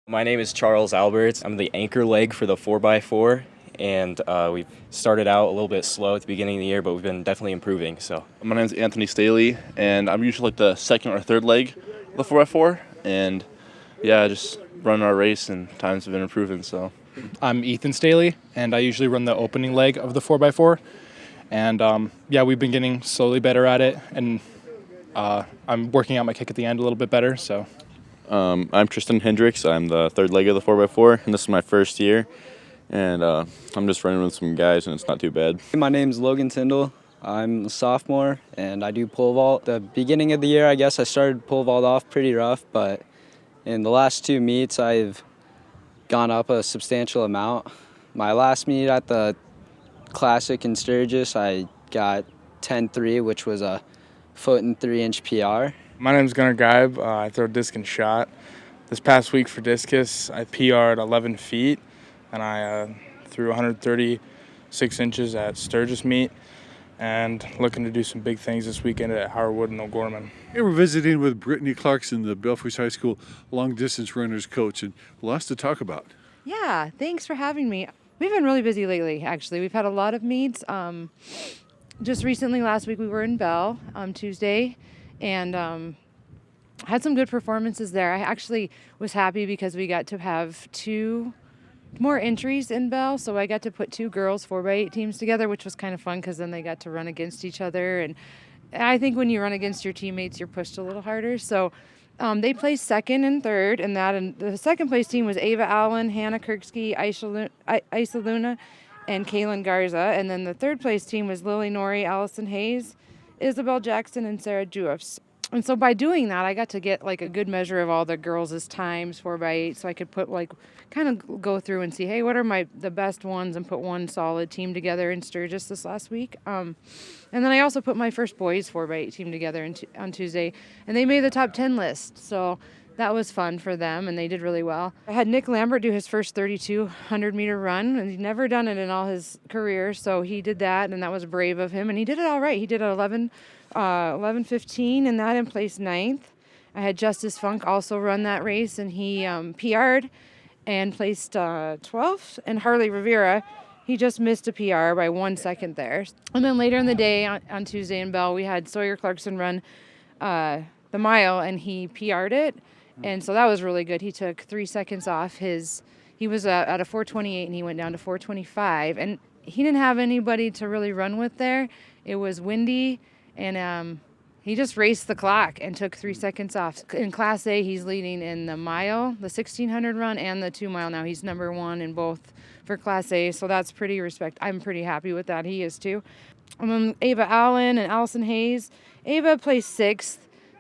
My name is Charles Alberts. I'm the anchor leg for the 4x4, and we started out a little bit slow at the beginning of the year, but we've been definitely improving. So My name is Anthony Staley, and I'm usually like the second or third leg of the 4x4, and yeah, just running our race, and times have been improving. So I'm Ethan Staley, and I usually run the opening leg of the 4x4. And yeah, we've been getting slowly better at it, and I'm working out my kick at the end a little bit better. So I'm Tristan Hendricks. I'm the third leg of the 4x4, and this is my first year. And I'm just running with some guys, and it's not too bad. My name's Logan Tyndall. I'm a sophomore, and I do pole vault. The beginning of the year, I guess I started pole vault off pretty rough, but in the last two meets, I've gone up a substantial amount. My last meet at the Classic in Sturgis, I got 10.3, which was a 1-3-inch PR. My name's Gunnar Geib. I throw disc and shot. This past week for discus, I PR'd 11 feet, and I threw 136 inches at Sturgis meet, and looking to do some big things this weekend at Howard and O'Gorman. Hey, we're visiting with Brittany Clarkson, the Belle High School long-distance runners coach, and lots to talk about. Yeah, thanks for having me. We've been really busy lately, actually. We've had a lot of meets. Just recently, last week, we were in Belle on Tuesday, and had some good performances there. I actually was happy because we got to have 2 more entries in Belle, so I got to put 2 girls 4x8 teams together, which was kind of fun because then they got to run against each other. And I think when you run against your teammates, you're pushed a little harder. So they placed second and third in that, and the second place team was Ava Allen, Hannah Kirksky, Isa Luna, and Kaylin Garza. And then the third place team was Lily Norrie, Allison Hayes, Isabel Jackson, and Sarah Juefs. And so by doing that, I got to get like a good measure of all the girls' times 4x8, so I could put kind of go through and see, hey, what are the best ones, and put one solid team together in Sturgis this last week. And then I also put my first boys 4x8 team together on Tuesday, and they made the top 10 list. So that was fun for them, and they did really well. I had Nick Lambert do his first 3,200-meter run, and he'd never done it in all his career, so he did that, and that was brave of him, and he did it all right. He did 11:15, and that in place 9th. I had Justice Funk also run that race, and he PR'd and placed 12th. And Harley Rivera, he just missed a PR by 1 second there. And then later in the day on Tuesday in Belle, we had Sawyer Clarkson run the mile, and he PR'd it. And so that was really good. He took 3 seconds off he was at a 4:28, and he went down to 4:25. And he didn't have anybody to really run with there. It was windy, and he just raced the clock and took 3 seconds off. In Class A, he's leading in the mile, the 1,600 run, and the 2 mile now. He's number 1 in both for Class A, so that's pretty I'm pretty happy with that. He is too. And then Ava Allen and Allison Hayes. Ava placed 6th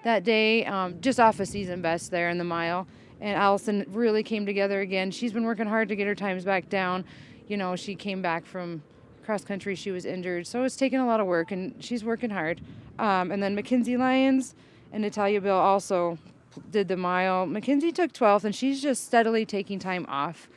that day, just off a season best there in the mile. And Allison really came together again. She's been working hard to get her times back down. You know, she came back from cross country. She was injured, so it's taken a lot of work, and she's working hard. And then Mackenzie Lyons and Natalia Bill also did the mile. Mackenzie took 12th, and she's just steadily taking time off.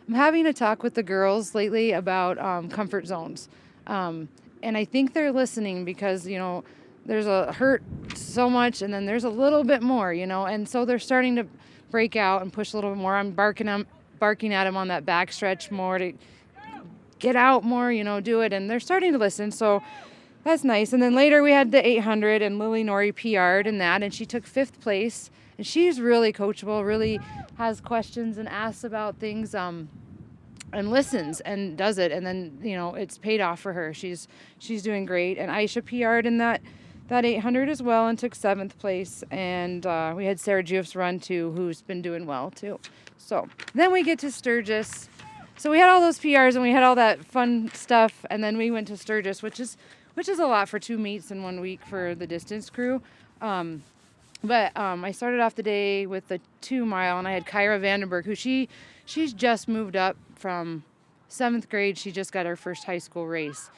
I'm having a talk with the girls lately about comfort zones, and I think they're listening because, you know, there's a hurt so much, and then there's a little bit more, you know, and so they're starting to break out and push a little bit more. I'm barking at them on that back stretch more to get out more, you know, do it, and they're starting to listen, so that's nice. And then later we had the 800, and Lily Norrie PR'd in that, and she took 5th place, and she's really coachable, really has questions and asks about things, and listens and does it, and then, you know, it's paid off for her. She's doing great. And Aisha PR'd in that 800 as well and took 7th place, and we had Sarah Juefs run too, who's been doing well too. So then we get to Sturgis. So we had all those PRs, and we had all that fun stuff, and then we went to Sturgis, which is a lot for 2 meets in 1 week for the distance crew. But I started off the day with the 2 mile, and I had Kyra Vandenberg, who she's just moved up from 7th grade. She just got her first high school race.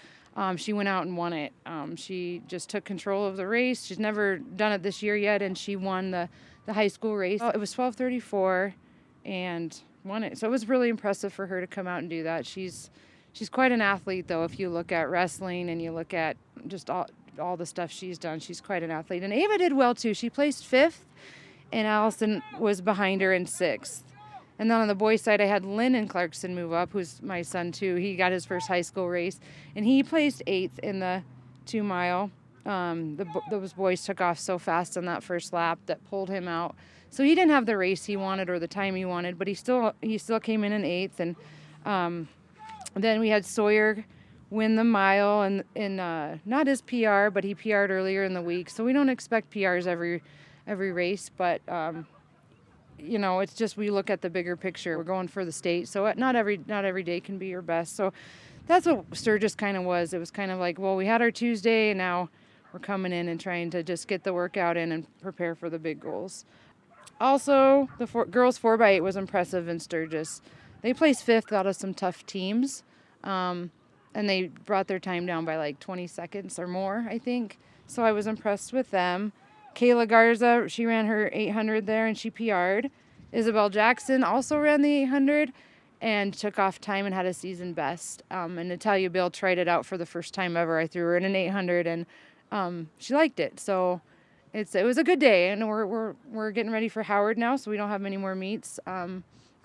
She went out and won it. She just took control of the race. She's never done it this year yet, and she won the high school race. It was 12:34, and won it. So it was really impressive for her to come out and do that. She's quite an athlete, though. If you look at wrestling and you look at just all the stuff she's done, she's quite an athlete. And Ava did well too. She placed 5th, and Allison was behind her in 6th. And then on the boys' side, I had Lynn and Clarkson move up, who's my son too. He got his first high school race, and he placed 8th in the 2 mile. Those boys took off so fast on that first lap that pulled him out. So he didn't have the race he wanted or the time he wanted, but he still came in 8th. And then we had Sawyer win the mile, and not his PR, but he PR'd earlier in the week. So we don't expect PRs every race, but it's just we look at the bigger picture. We're going for the state, so not every day can be your best. So that's what Sturgis kind of was. It was kind of like, well, we had our Tuesday, and now we're coming in and trying to just get the workout in and prepare for the big goals. Also, the girls 4x8 was impressive in Sturgis. They placed 5th out of some tough teams, and they brought their time down by like 20 seconds or more, I think. So I was impressed with them. Kayla Garza, she ran her 800 there, and she PR'd. Isabel Jackson also ran the 800 and took off time and had a season best. And Natalia Bill tried it out for the first time ever. I threw her in an 800, and she liked it. So it was a good day, and we're getting ready for Howard now, so we don't have many more meets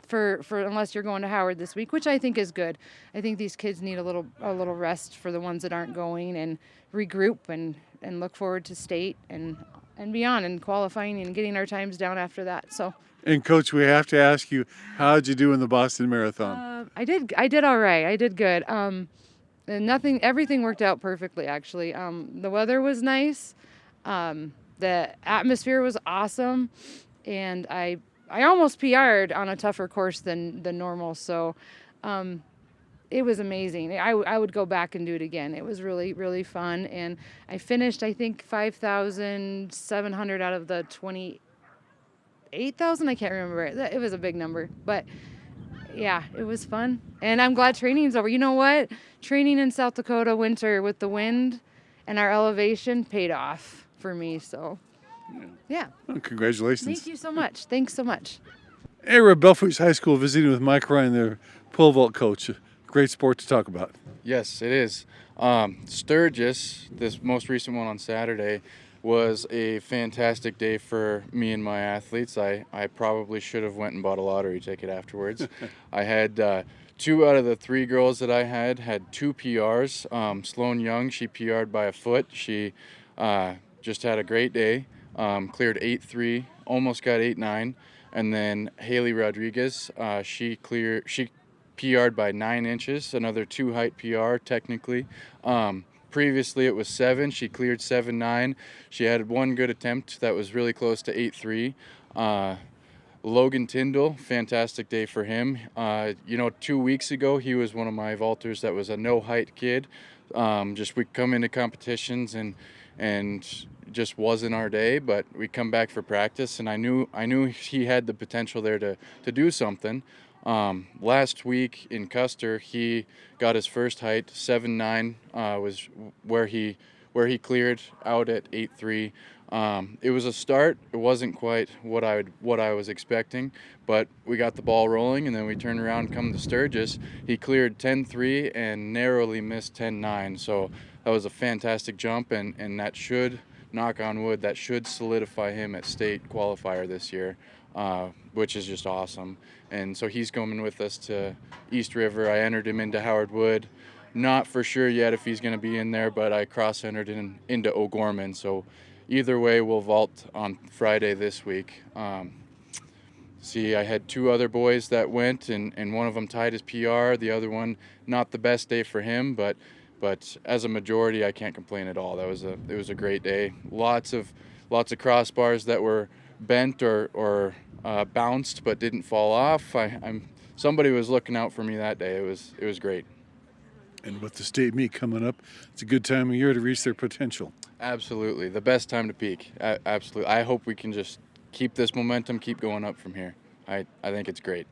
for unless you're going to Howard this week, which I think is good. I think these kids need a little rest for the ones that aren't going, and regroup and look forward to state and beyond, and qualifying and getting our times down after that. So. And Coach, we have to ask you, how'd you do in the Boston Marathon? I did all right. I did good. And everything worked out perfectly, actually. The weather was nice. The atmosphere was awesome, and I almost PR'd on a tougher course than normal. So it was amazing. I would go back and do it again. It was really, really fun, and I finished, I think, 5,700 out of the 28,000. I can't remember. It was a big number, but yeah, it was fun, and I'm glad training's over. You know what? Training in South Dakota winter with the wind and our elevation paid off for me. So yeah. Well, congratulations. Thank you so much. Thanks so much. Hey, we're at Belle Fourche High School visiting with Mike Ryan, their pole vault coach. Great sport to talk about. Yes, it is. Sturgis, this most recent one on Saturday, was a fantastic day for me and my athletes. I probably should have went and bought a lottery ticket afterwards. I had 2 out of the 3 girls that I had 2 PRs. Sloan Young, she PR'd by a foot. She just had a great day. Cleared 8.3, almost got 8.9. And then Haley Rodriguez, she PR'd by 9 inches, another 2 height PR technically. Previously it was 7. She cleared 7.9. She had 1 good attempt that was really close to 8.3. Logan Tyndall, fantastic day for him. 2 weeks ago he was one of my vaulters that was a no height kid. We come into competitions and just wasn't our day, but we come back for practice, and I knew he had the potential there to do something. Last week in Custer, he got his first height. 7.9 was where he cleared out at 8.3. It was a start. It wasn't quite what I was expecting, but we got the ball rolling, and then we turned around and come to Sturgis. He cleared 10.3 and narrowly missed 10.9. So that was a fantastic jump, and that should, knock on wood, that should solidify him at state qualifier this year, which is just awesome. And so he's coming with us to East River. I entered him into Howard Wood. Not for sure yet if he's going to be in there, but I cross-entered into O'Gorman. So either way, we'll vault on Friday this week. I had 2 other boys that went, and one of them tied his PR. The other one, not the best day for him, but as a majority, I can't complain at all. It was a great day. Lots of crossbars that were bent or bounced but didn't fall off. Somebody was looking out for me that day. It was great. And with the state meet coming up, it's a good time of year to reach their potential. Absolutely, the best time to peak. Absolutely, I hope we can just keep this momentum, keep going up from here. I think it's great.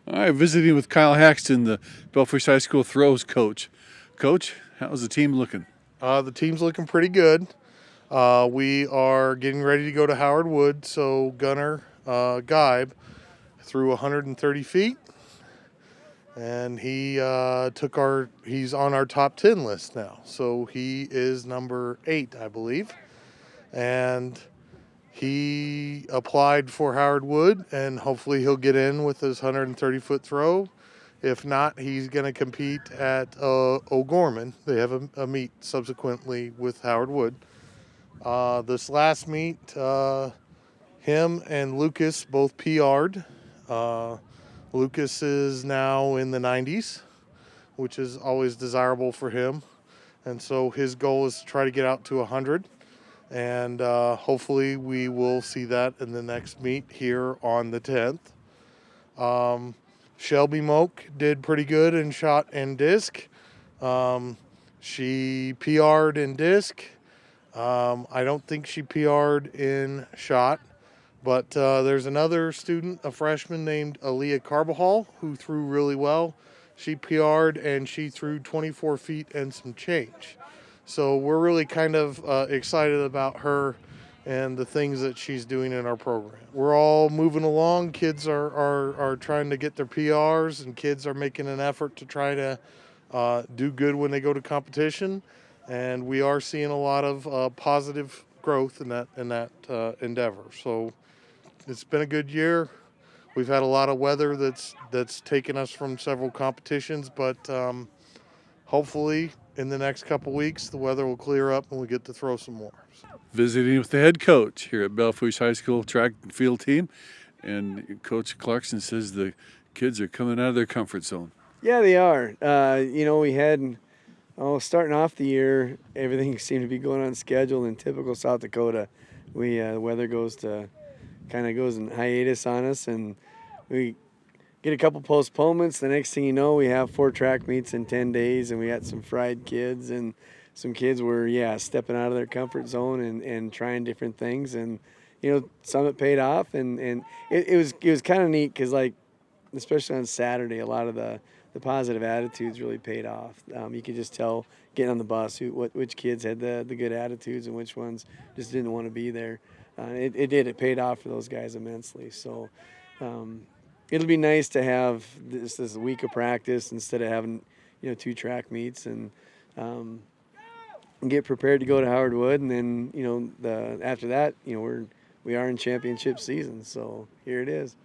All right, visiting with Kyle Haxton, the Belle Fourche High School throws coach. Coach, how's the team looking? The team's looking pretty good. We are getting ready to go to Howard Wood, so Gunnar Geib threw 130 feet, and he's on our top 10 list now. So he is number 8, I believe, and He applied for Howard Wood, and hopefully he'll get in with his 130-foot throw. If not, he's going to compete at O'Gorman. They have a meet subsequently with Howard Wood. This last meet, him and Lucas both PR'd. Lucas is now in the 90s, which is always desirable for him. And so his goal is to try to get out to 100. And hopefully we will see that in the next meet here on the 10th. Shelby Moak did pretty good in shot and disc. She PR'd in disc. I don't think she PR'd in shot. But there's another student, a freshman named Aaliyah Carbajal, who threw really well. She PR'd and she threw 24 feet and some change. So we're really kind of excited about her and the things that she's doing in our program. We're all moving along. Kids are trying to get their PRs, and kids are making an effort to try to do good when they go to competition. And we are seeing a lot of positive growth in that endeavor. So it's been a good year. We've had a lot of weather that's taken us from several competitions, but hopefully in the next couple weeks the weather will clear up and we get to throw some more. Visiting with the head coach here at Belle Fourche High School track and field team, and Coach Clarkson says the kids are coming out of their comfort zone. Yeah, they are. We had, starting off the year, everything seemed to be going on schedule. In typical South Dakota, the weather goes in hiatus on us, and we get a couple postponements. The next thing you know, we have 4 track meets in 10 days, and we got some fried kids, and some kids were, stepping out of their comfort zone and trying different things. And, some of it paid off, and it was kind of neat because, especially on Saturday, a lot of the positive attitudes really paid off. You could just tell getting on the bus which kids had the good attitudes and which ones just didn't want to be there. It paid off for those guys immensely. So it'll be nice to have this week of practice instead of having 2 track meets, and get prepared to go to Howard Wood, and then after that we are in championship season. So here it is.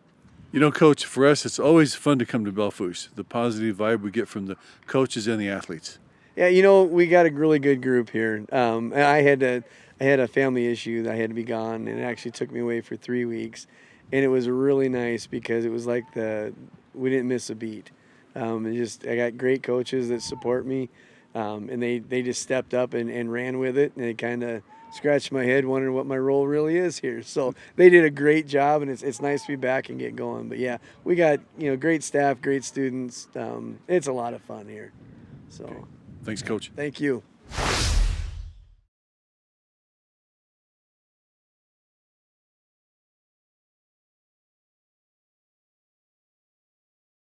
Coach, for us it's always fun to come to Belle Fourche. The positive vibe we get from the coaches and the athletes. Yeah, we got a really good group here. I had a family issue that I had to be gone, and it actually took me away for 3 weeks. And it was really nice because it was like we didn't miss a beat. I got great coaches that support me, and they just stepped up and ran with it, and they kind of scratched my head wondering what my role really is here. So they did a great job, and it's nice to be back and get going. But yeah, we got great staff, great students. It's a lot of fun here. So okay. Thanks, Coach. Thank you.